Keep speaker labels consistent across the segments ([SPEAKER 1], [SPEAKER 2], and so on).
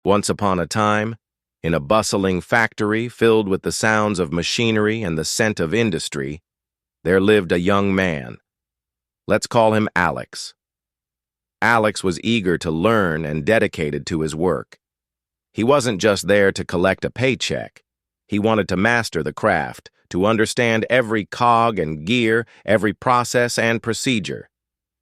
[SPEAKER 1] Once upon a time, in a bustling factory filled with the sounds of machinery and the scent of industry, there lived a young man. Let's call him Alex. Alex was eager to learn and dedicated to his work. He wasn't just there to collect a paycheck. He wanted to master the craft, to understand every cog and gear, every process and procedure.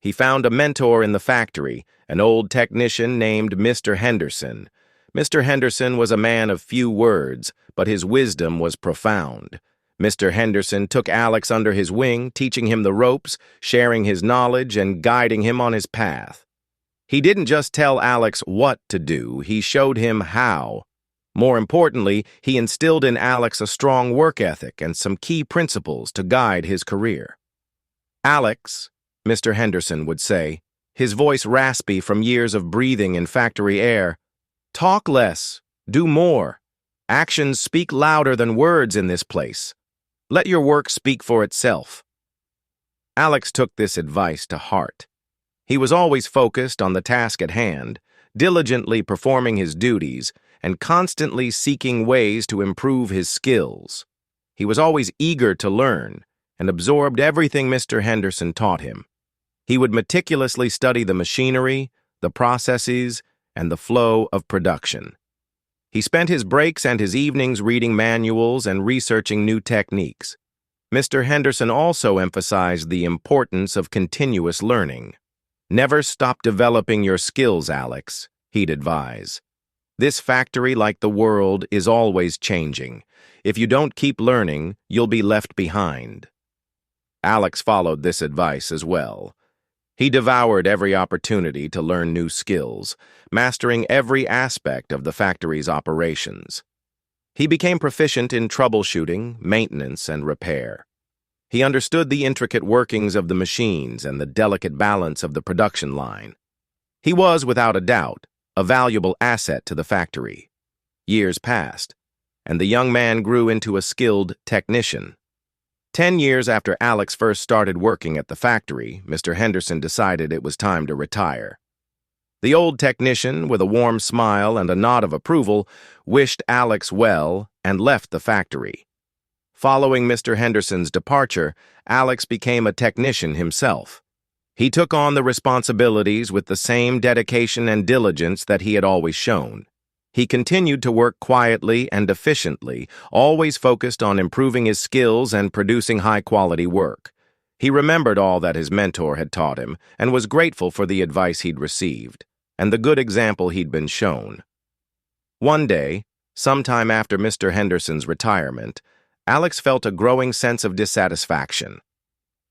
[SPEAKER 1] He found a mentor in the factory, an old technician named Mr. Henderson. Mr. Henderson was a man of few words, but his wisdom was profound. Mr. Henderson took Alex under his wing, teaching him the ropes, sharing his knowledge, and guiding him on his path. He didn't just tell Alex what to do, he showed him how. More importantly, he instilled in Alex a strong work ethic and some key principles to guide his career. "Alex," Mr. Henderson would say, his voice raspy from years of breathing in factory air, "talk less, do more. Actions speak louder than words in this place. Let your work speak for itself." Alex took this advice to heart. He was always focused on the task at hand, diligently performing his duties, and constantly seeking ways to improve his skills. He was always eager to learn and absorbed everything Mr. Henderson taught him. He would meticulously study the machinery, the processes, and the flow of production. He spent his breaks and his evenings reading manuals and researching new techniques. Mr. Henderson also emphasized the importance of continuous learning. "Never stop developing your skills, Alex," he'd advise. "This factory, like the world, is always changing. If you don't keep learning, you'll be left behind." Alex followed this advice as well. He devoured every opportunity to learn new skills, mastering every aspect of the factory's operations. He became proficient in troubleshooting, maintenance, and repair. He understood the intricate workings of the machines and the delicate balance of the production line. He was, without a doubt, a valuable asset to the factory. Years passed, and the young man grew into a skilled technician. 10 years after Alex first started working at the factory, Mr. Henderson decided it was time to retire. The old technician, with a warm smile and a nod of approval, wished Alex well and left the factory. Following Mr. Henderson's departure, Alex became a technician himself. He took on the responsibilities with the same dedication and diligence that he had always shown. He continued to work quietly and efficiently, always focused on improving his skills and producing high-quality work. He remembered all that his mentor had taught him and was grateful for the advice he'd received and the good example he'd been shown. One day, sometime after Mr. Henderson's retirement, Alex felt a growing sense of dissatisfaction.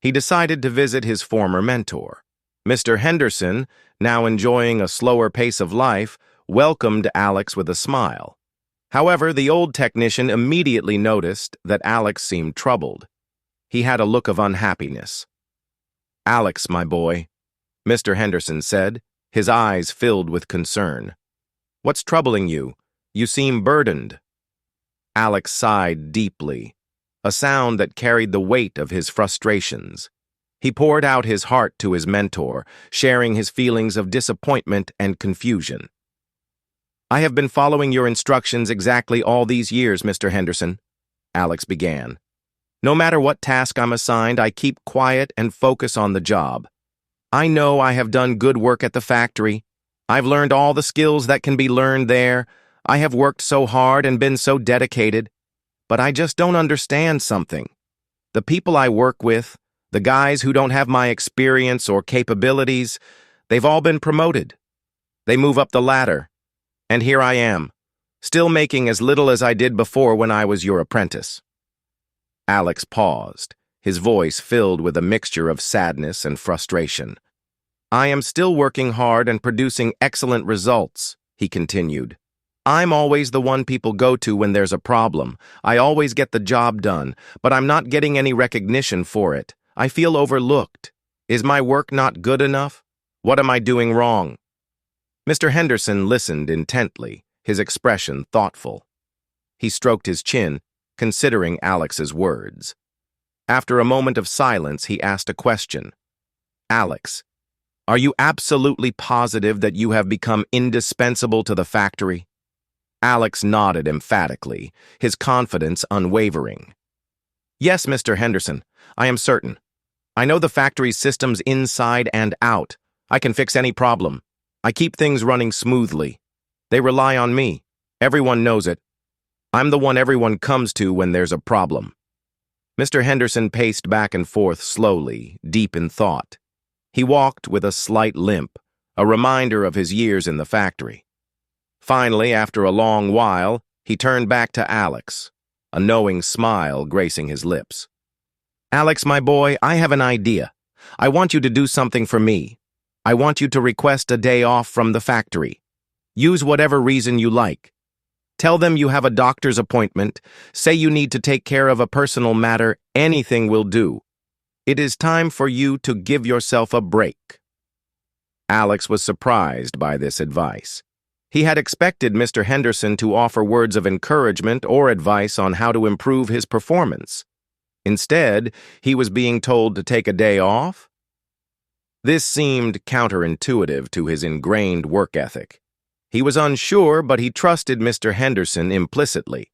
[SPEAKER 1] He decided to visit his former mentor. Mr. Henderson, now enjoying a slower pace of life, welcomed Alex with a smile. However, the old technician immediately noticed that Alex seemed troubled. He had a look of unhappiness. "Alex, my boy," Mr. Henderson said, his eyes filled with concern. "What's troubling you? You seem burdened." Alex sighed deeply, a sound that carried the weight of his frustrations. He poured out his heart to his mentor, sharing his feelings of disappointment and confusion. "I have been following your instructions exactly all these years, Mr. Henderson," Alex began. "No matter what task I'm assigned, I keep quiet and focus on the job. I know I have done good work at the factory. I've learned all the skills that can be learned there. I have worked so hard and been so dedicated. But I just don't understand something. The people I work with, the guys who don't have my experience or capabilities, they've all been promoted. They move up the ladder. And here I am, still making as little as I did before when I was your apprentice." Alex paused, his voice filled with a mixture of sadness and frustration. "I am still working hard and producing excellent results," he continued. "I'm always the one people go to when there's a problem. I always get the job done, but I'm not getting any recognition for it. I feel overlooked. Is my work not good enough? What am I doing wrong?" Mr. Henderson listened intently, his expression thoughtful. He stroked his chin, considering Alex's words. After a moment of silence, he asked a question. "Alex, are you absolutely positive that you have become indispensable to the factory? Alex nodded emphatically, his confidence unwavering. Yes, Mr. Henderson, I am certain. I know the factory's systems inside and out. I can fix any problem. I keep things running smoothly. They rely on me. Everyone knows it. I'm the one everyone comes to when there's a problem. Mr. Henderson paced back and forth slowly, deep in thought. He walked with a slight limp, a reminder of his years in the factory. Finally, after a long while, he turned back to Alex, a knowing smile gracing his lips. Alex, my boy, I have an idea. I want you to do something for me. I want you to request a day off from the factory. Use whatever reason you like. Tell them you have a doctor's appointment. Say you need to take care of a personal matter. Anything will do. It is time for you to give yourself a break. Alex was surprised by this advice. He had expected Mr. Henderson to offer words of encouragement or advice on how to improve his performance. Instead, he was being told to take a day off? This seemed counterintuitive to his ingrained work ethic. He was unsure, but he trusted Mr. Henderson implicitly.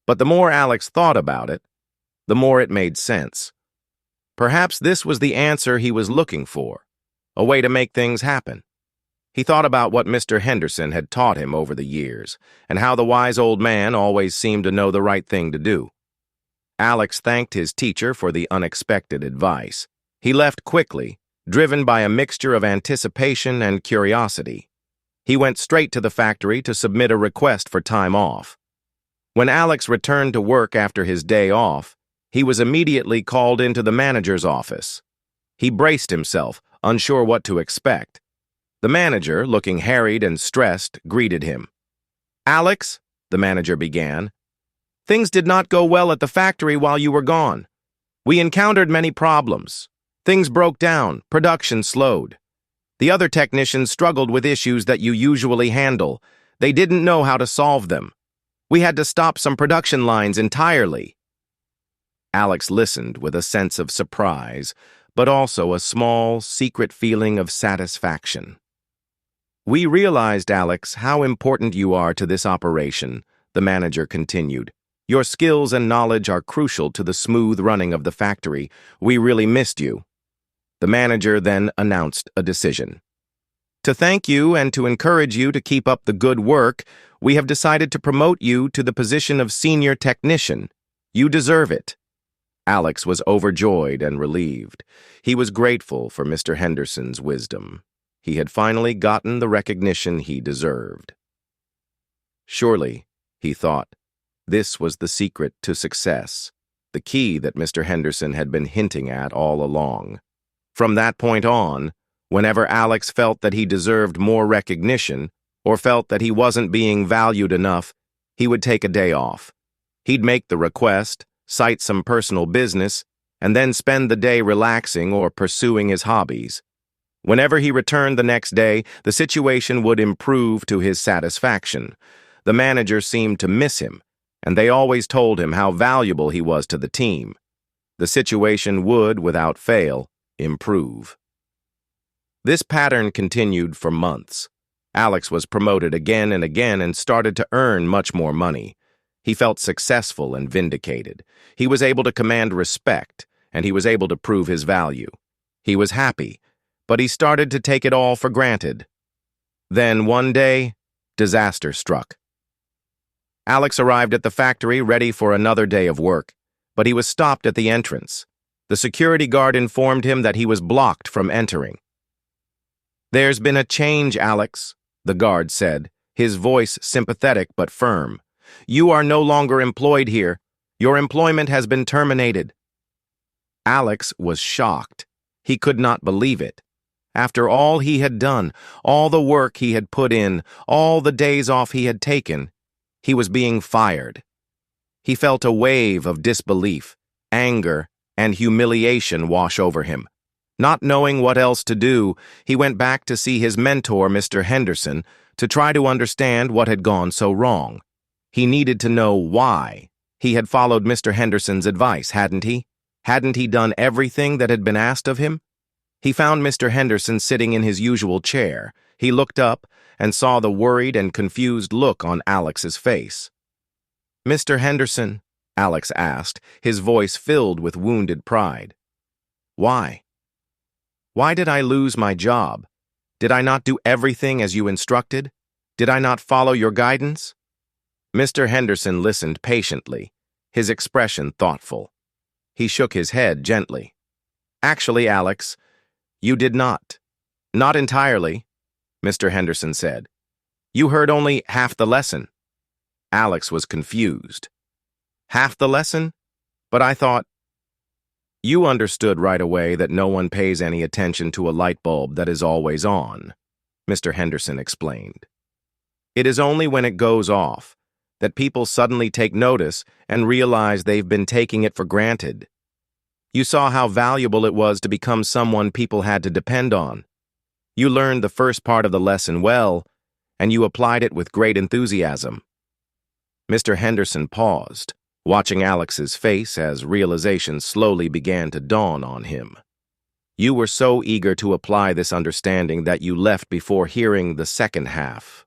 [SPEAKER 1] But the more Alex thought about it, the more it made sense. Perhaps this was the answer he was looking for, a way to make things happen. He thought about what Mr. Henderson had taught him over the years, and how the wise old man always seemed to know the right thing to do. Alex thanked his teacher for the unexpected advice. He left quickly, driven by a mixture of anticipation and curiosity. He went straight to the factory to submit a request for time off. When Alex returned to work after his day off, he was immediately called into the manager's office. He braced himself, unsure what to expect. The manager, looking harried and stressed, greeted him. Alex, the manager began, things did not go well at the factory while you were gone. We encountered many problems. Things broke down, production slowed. The other technicians struggled with issues that you usually handle. They didn't know how to solve them. We had to stop some production lines entirely. Alex listened with a sense of surprise, but also a small, secret feeling of satisfaction. We realized, Alex, how important you are to this operation, the manager continued. Your skills and knowledge are crucial to the smooth running of the factory. We really missed you. The manager then announced a decision. To thank you and to encourage you to keep up the good work, we have decided to promote you to the position of senior technician. You deserve it. Alex was overjoyed and relieved. He was grateful for Mr. Henderson's wisdom. He had finally gotten the recognition he deserved. Surely, he thought, this was the secret to success, the key that Mr. Henderson had been hinting at all along. From that point on, whenever Alex felt that he deserved more recognition or felt that he wasn't being valued enough, he would take a day off. He'd make the request, cite some personal business, and then spend the day relaxing or pursuing his hobbies. Whenever he returned the next day, the situation would improve to his satisfaction. The manager seemed to miss him, and they always told him how valuable he was to the team. The situation would, without fail, improve. This pattern continued for months. Alex was promoted again and again and started to earn much more money. He felt successful and vindicated. He was able to command respect, and he was able to prove his value. He was happy, but he started to take it all for granted. Then, one day, disaster struck. Alex arrived at the factory ready for another day of work, but he was stopped at the entrance. The security guard informed him that he was blocked from entering. There's been a change, Alex, the guard said, his voice sympathetic but firm. You are no longer employed here. Your employment has been terminated. Alex was shocked. He could not believe it. After all he had done, all the work he had put in, all the days off he had taken, he was being fired. He felt a wave of disbelief, anger, and humiliation wash over him. Not knowing what else to do, he went back to see his mentor, Mr. Henderson, to try to understand what had gone so wrong. He needed to know why. He had followed Mr. Henderson's advice, hadn't he? Hadn't he done everything that had been asked of him? He found Mr. Henderson sitting in his usual chair, He looked up and saw the worried and confused look on Alex's face. "Mr. Henderson," Alex asked, his voice filled with wounded pride. "Why? Why did I lose my job? Did I not do everything as you instructed? Did I not follow your guidance?" Mr. Henderson listened patiently, his expression thoughtful. He shook his head gently. "Actually, Alex, you did not. Not entirely," Mr. Henderson said. "You heard only half the lesson." Alex was confused. "Half the lesson? But I thought—" "You understood right away that no one pays any attention to a light bulb that is always on," Mr. Henderson explained. "It is only when it goes off that people suddenly take notice and realize they've been taking it for granted. You saw how valuable it was to become someone people had to depend on. You learned the first part of the lesson well, and you applied it with great enthusiasm." Mr. Henderson paused, watching Alex's face as realization slowly began to dawn on him. "You were so eager to apply this understanding that you left before hearing the second half,"